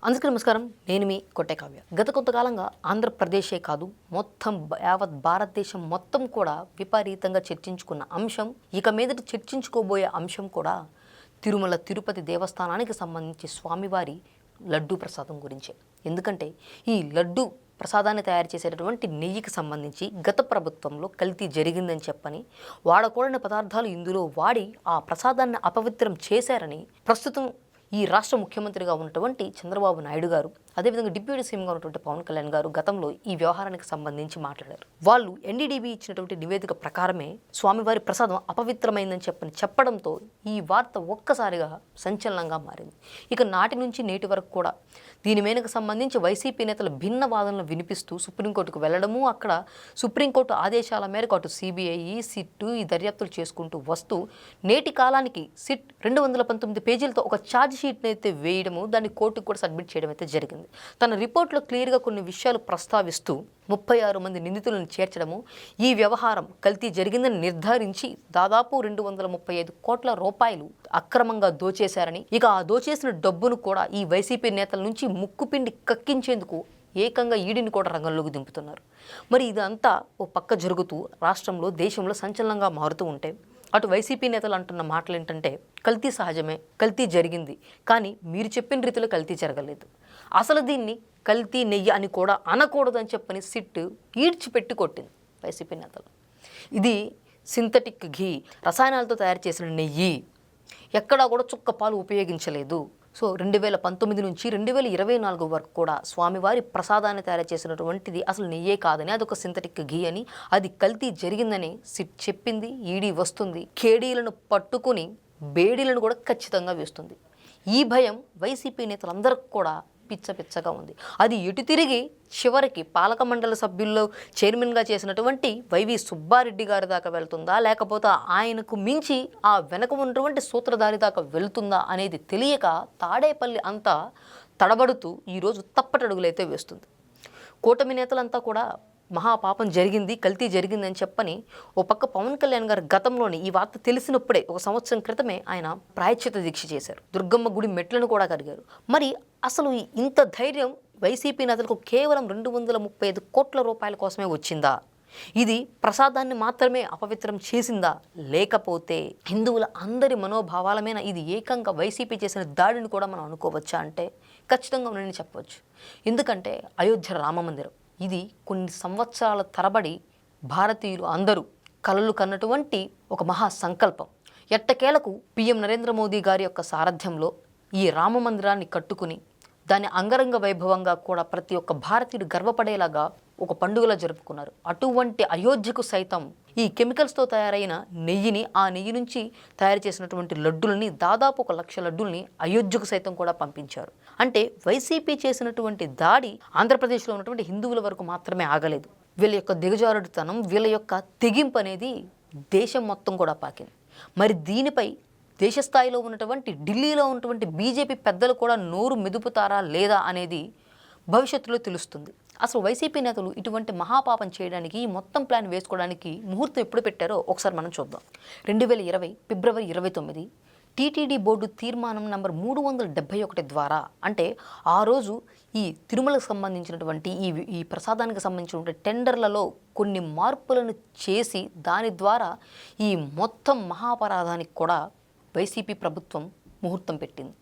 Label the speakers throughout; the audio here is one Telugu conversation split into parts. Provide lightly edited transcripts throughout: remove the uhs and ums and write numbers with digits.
Speaker 1: అందరికీ నమస్కారం. నేను మీ కొట్టే కావ్య. గత కొంతకాలంగా ఆంధ్రప్రదేశే కాదు, మొత్తం యావత్ భారతదేశం మొత్తం కూడా విపరీతంగా చర్చించుకున్న అంశం, ఇక మీదట చర్చించుకోబోయే అంశం కూడా తిరుమల తిరుపతి దేవస్థానానికి సంబంధించి స్వామివారి లడ్డూ ప్రసాదం గురించే. ఎందుకంటే ఈ లడ్డూ ప్రసాదాన్ని తయారు చేసేటటువంటి నెయ్యికి సంబంధించి గత ప్రభుత్వంలో కల్తీ జరిగిందని చెప్పని, వాడకూడని పదార్థాలు ఇందులో వాడి ఆ ప్రసాదాన్ని అపవిత్రం చేశారని ప్రస్తుతం ఈ రాష్ట్ర ముఖ్యమంత్రిగా ఉన్నటువంటి చంద్రబాబు నాయుడు గారు, అదేవిధంగా డిప్యూటీ సీఎంగా ఉన్నటువంటి పవన్ కళ్యాణ్ గారు గతంలో ఈ వ్యవహారానికి సంబంధించి మాట్లాడారు. వాళ్ళు ఎన్డీడీబీ ఇచ్చినటువంటి నివేదిక ప్రకారమే స్వామివారి ప్రసాదం అపవిత్రమైందని చెప్పడంతో ఈ వార్త ఒక్కసారిగా సంచలనంగా మారింది. ఇక నాటి నుంచి నేటి వరకు కూడా దీని మీదకు సంబంధించి వైసీపీ నేతలు భిన్న వాదనలు వినిపిస్తూ సుప్రీంకోర్టుకు వెళ్లడము, అక్కడ సుప్రీంకోర్టు ఆదేశాల మేరకు అటు సిబిఐ, సిట్ ఈ దర్యాప్తులు చేసుకుంటూ వస్తూ నేటి కాలానికి సిట్ 219 పేజీలతో ఒక ఛార్జ్ షీట్ని అయితే వేయడము, దాన్ని కోర్టుకు కూడా సబ్మిట్ చేయడం అయితే జరిగింది. తన రిపోర్ట్లో క్లియర్గా కొన్ని విషయాలు ప్రస్తావిస్తూ 36 మంది నిందితులను చేర్చడము, ఈ వ్యవహారం కల్తీ జరిగిందని నిర్ధారించి దాదాపు 235 కోట్ల రూపాయలు అక్రమంగా దోచేశారని, ఇక ఆ దోచేసిన డబ్బును కూడా ఈ వైసీపీ నేతల నుంచి ముక్కుపిండి కక్కించేందుకు ఏకంగా ఈడీని కూడా రంగంలోకి దింపుతున్నారు. మరి ఇదంతా ఓ పక్క జరుగుతూ రాష్ట్రంలో దేశంలో సంచలనంగా మారుతూ ఉంటే, అటు వైసీపీ నేతలు అంటున్న మాటలు ఏంటంటే కల్తీ సహజమే, కల్తీ జరిగింది, కానీ మీరు చెప్పిన రీతిలో కల్తీ జరగలేదు, అసలు దీన్ని కల్తీ నెయ్యి అని కూడా అనకూడదని చెప్పని సిట్ ఈడ్చిపెట్టి కొట్టింది వైసీపీ నేతలు. ఇది సింథటిక్ ఘీ, రసాయనాలతో తయారు చేసిన నెయ్యి, ఎక్కడా కూడా చుక్క పాలు ఉపయోగించలేదు. సో 2019 నుంచి 2024 వరకు కూడా స్వామివారి ప్రసాదాన్ని తయారు చేసినటువంటిది అసలు నెయ్యే కాదని, అదొక సింథటిక్ ఘీ అని, అది కల్తీ జరిగిందని సిట్ చెప్పింది. ఈడీ వస్తుంది, కేడీలను పట్టుకుని బేడీలను కూడా ఖచ్చితంగా వేస్తుంది. ఈ భయం వైసీపీ నేతలందరికీ కూడా పిచ్చగా ఉంది. అది ఎటు తిరిగి చివరికి పాలక మండలి సభ్యుల్లో చైర్మన్గా చేసినటువంటి వైవి సుబ్బారెడ్డి గారి దాకా వెళ్తుందా, లేకపోతే ఆయనకు మించి ఆ వెనక ఉన్నటువంటి సూత్రధారి దాకా వెళ్తుందా అనేది తెలియక తాడేపల్లి అంతా తడబడుతూ ఈరోజు తప్పటడుగులైతే వేస్తుంది. కూటమి నేతలంతా కూడా మహాపాపం జరిగింది, కల్తీ జరిగిందని చెప్పని ఓ పక్క పవన్ కళ్యాణ్ గారు గతంలోని ఈ వార్త తెలిసినప్పుడే 1 సంవత్సరం క్రితమే ఆయన ప్రాయశ్చిత దీక్ష చేశారు, దుర్గమ్మ గుడి మెట్లను కూడా కడిగారు. మరి అసలు ఇంత ధైర్యం వైసీపీ నేతలకు కేవలం 235 కోట్ల రూపాయల కోసమే వచ్చిందా? ఇది ప్రసాదాన్ని మాత్రమే అపవిత్రం చేసిందా, లేకపోతే హిందువుల అందరి మనోభావాల మీద ఇది ఏకంగా వైసీపీ చేసిన దాడిని కూడా మనం అనుకోవచ్చా అంటే ఖచ్చితంగా నేను చెప్పవచ్చు. ఎందుకంటే అయోధ్య రామ మందిరం ఇది కొన్ని సంవత్సరాల తరబడి భారతీయులు అందరూ కలలు కన్నటువంటి ఒక మహా సంకల్పం. ఎట్టకేలకు పిఎం నరేంద్ర మోదీ గారి యొక్క సారథ్యంలో ఈ రామ మందిరాన్ని కట్టుకుని దాన్ని అంగరంగ వైభవంగా కూడా ప్రతి ఒక్క భారతీయుడు గర్వపడేలాగా ఒక పండుగలా జరుపుకున్నారు. అటువంటి అయోధ్యకు సైతం ఈ కెమికల్స్తో తయారైన నెయ్యిని, ఆ నెయ్యి నుంచి తయారు చేసినటువంటి లడ్డులని, దాదాపు 1 లక్ష లడ్డుల్ని అయోధ్యకు సైతం కూడా పంపించారు. అంటే వైసీపీ చేసినటువంటి దాడి ఆంధ్రప్రదేశ్లో ఉన్నటువంటి హిందువుల వరకు మాత్రమే ఆగలేదు. వీళ్ళ యొక్క దిగజారుడుతనం, వీళ్ళ యొక్క తెగింపు అనేది దేశం మొత్తం కూడా పాకింది. మరి దీనిపై దేశస్థాయిలో ఉన్నటువంటి ఢిల్లీలో ఉన్నటువంటి బీజేపీ పెద్దలు కూడా నోరు మెదుపుతారా లేదా అనేది భవిష్యత్తులో తెలుస్తుంది. అసలు వైసీపీ నేతలు ఇటువంటి మహాపాపం చేయడానికి, ఈ మొత్తం ప్లాన్ వేసుకోవడానికి ముహూర్తం ఎప్పుడు పెట్టారో ఒకసారి మనం చూద్దాం. 2020 ఫిబ్రవరి 29 టీటీడీ బోర్డు తీర్మానం నంబర్ 371 ద్వారా, అంటే ఆ రోజు ఈ తిరుమలకు సంబంధించినటువంటి ఈ ప్రసాదానికి సంబంధించినటువంటి టెండర్లలో కొన్ని మార్పులను చేసి దాని ద్వారా ఈ మొత్తం మహాపరాధానికి కూడా వైసీపీ ప్రభుత్వం ముహూర్తం పెట్టింది.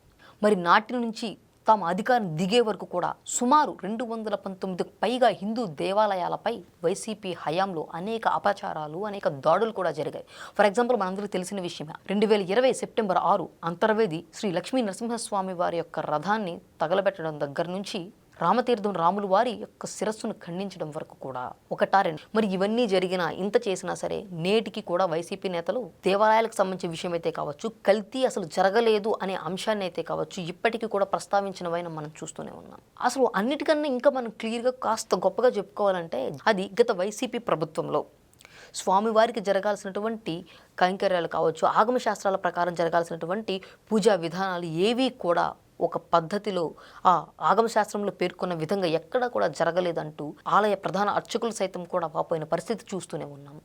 Speaker 1: మరి నాటి నుంచి తాము అధికారం దిగే వరకు కూడా సుమారు 219 పైగా హిందూ దేవాలయాలపై వైసీపీ హయాంలో అనేక అపచారాలు, అనేక దాడులు కూడా జరిగాయి. ఫర్ ఎగ్జాంపుల్ మనందరికీ తెలిసిన విషయమే, 2020 సెప్టెంబర్ 6 అంతర్వేది శ్రీ లక్ష్మీ నరసింహస్వామి వారి యొక్క రథాన్ని తగలబెట్టడం దగ్గర నుంచి రామతీర్థం రాములు వారి యొక్క శిరస్సును ఖండించడం వరకు కూడా ఒకటారండి. మరి ఇవన్నీ జరిగినా, ఇంత చేసినా సరే నేటికి కూడా వైసీపీ నేతలు దేవాలయాలకు సంబంధించిన విషయం అయితే కావచ్చు, కల్తీ అసలు జరగలేదు అనే అంశాన్ని అయితే కావచ్చు, ఇప్పటికీ కూడా ప్రస్తావించినవైనా మనం చూస్తూనే ఉన్నాం. అసలు అన్నిటికన్నా ఇంకా మనం క్లియర్గా కాస్త గొప్పగా చెప్పుకోవాలంటే అది గత వైసీపీ ప్రభుత్వంలో స్వామివారికి జరగాల్సినటువంటి కైంకర్యాలు కావచ్చు, ఆగమ శాస్త్రాల ప్రకారం జరగాల్సినటువంటి పూజా విధానాలు ఏవి కూడా ఒక పద్ధతిలో ఆ ఆగమశాస్త్రంలో పేర్కొన్న విధంగా ఎక్కడా కూడా జరగలేదంటూ ఆలయ ప్రధాన అర్చకులు సైతం కూడా వాపోయిన పరిస్థితి చూస్తూనే ఉన్నాం.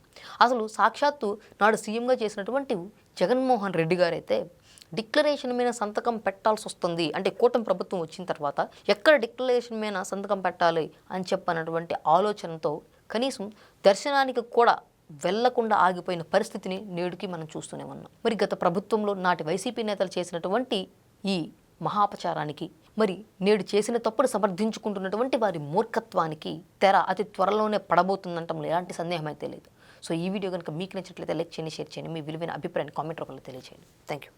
Speaker 1: అసలు సాక్షాత్తు నాడు సీఎంగా చేసినటువంటి జగన్మోహన్ రెడ్డి గారైతే డిక్లరేషన్ మీద సంతకం పెట్టాల్సి వస్తుంది అంటే కూటమి ప్రభుత్వం వచ్చిన తర్వాత ఎక్కడ డిక్లరేషన్ మీద సంతకం పెట్టాలి అని చెప్పనటువంటి ఆలోచనతో కనీసం దర్శనానికి కూడా వెళ్లకుండా ఆగిపోయిన పరిస్థితిని నేడుకి మనం చూస్తూనే ఉన్నాం. మరి గత ప్రభుత్వంలో నాటి వైసీపీ నేతలు చేసినటువంటి ఈ మహాపచారానికి మరి నేడు చేసిన తప్పును సమర్థించుకుంటున్నటువంటి వారి మూర్ఖత్వానికి తెర అతి త్వరలోనే పడబోతుందంటంలో ఎలాంటి సందేహం అయితే లేదు. సో ఈ వీడియో కనుక మీకు నచ్చినట్లయితే లైక్ చేయండి, షేర్ చేయండి, మీ విలువైన అభిప్రాయాన్ని కామెంట్ రూపంలో తెలియజేయండి. Thank you.